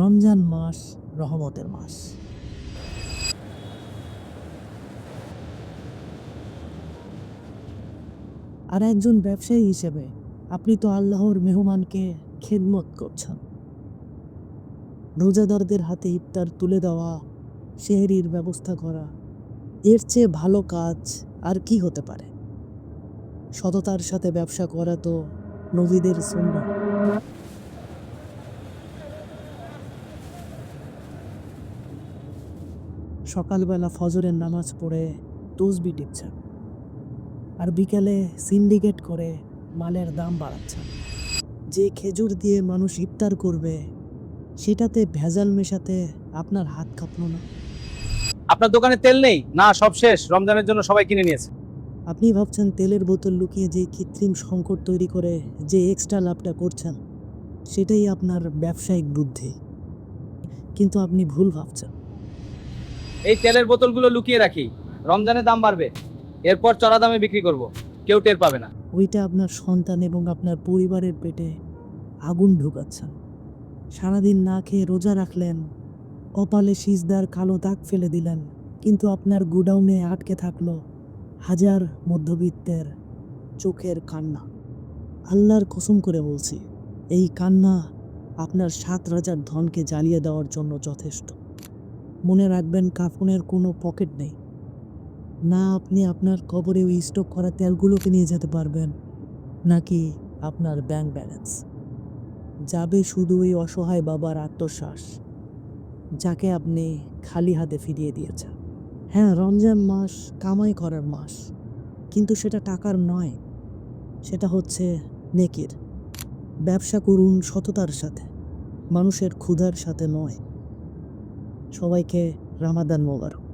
রমজান মাস রহমতের মাস। আর একজন ব্যবসায়ী হিসেবে আপনি তো আল্লাহর মেহমানকে খেদমত করছেন। রোজাদারদের হাতে ইফতার তুলে দেওয়া, সেহরির ব্যবস্থা করা, এর চেয়ে ভালো কাজ আর কি হতে পারে? সততার সাথে ব্যবসা করা তো নবীদের সুন্নাহ। সকালবেলা ফজরের নামাজ পড়ে তসবিহ টিপছেন, আর বিকেলে সিন্ডিকেট করে মালের দাম বাড়াচ্ছেন। যে খেজুর দিয়ে মানুষ ইফতার করবে সেটাতে ভেজাল মেশাতে আপনার হাত কাঁপলো না? আপনার দোকানে তেল নেই? না, সব শেষ, রমজানের জন্য সবাই কিনে নিয়েছে। আপনি ভাবছেন তেলের বোতল লুকিয়ে যে কৃত্রিম সংকট তৈরি করে যে এক্সট্রা লাভটা করছেন সেটাই আপনার ব্যবসায়িক বুদ্ধি, কিন্তু আপনি ভুল ভাবছেন। এই তেলের বোতলগুলো লুকিয়ে রাখি, রমজানের দাম বাড়বে, এরপর চড়া দামে বিক্রি করব, কেউ টের পাবে না। ওইটা আপনার সন্তান এবং আপনার পরিবারের পেটে আগুন ঢুকাচ্ছেন। সারাদিন না খেয়ে রোজা রাখলেন, কপালে সিজদার কালো দাগ ফেলে দিলেন, কিন্তু আপনার গোডাউনে আটকে থাকলো হাজার মধ্যবিত্তের চোখের কান্না। আল্লাহর কসম করে বলছি, এই কান্না আপনার 7 রাজার ধনকে জ্বালিয়ে দেওয়ার জন্য যথেষ্ট। মনে রাখবেন, কাফনের কোনো পকেট নেই। না আপনি আপনার কবরে ওই স্টক করা তেলগুলোকে নিয়ে যেতে পারবেন, নাকি আপনার ব্যাংক ব্যালেন্স। যাবে শুধু ওই অসহায় বাবার আত্মশ্বাস, যাকে আপনি খালি হাতে ফিরিয়ে দিয়েছেন। হ্যাঁ, রমজান মাস কামাই করার মাস, কিন্তু সেটা টাকার নয়, সেটা হচ্ছে নেকির। ব্যবসা করুন সততার সাথে, মানুষের ক্ষুধার সাথে নয়। সবাইকে রামাদান মোবারক।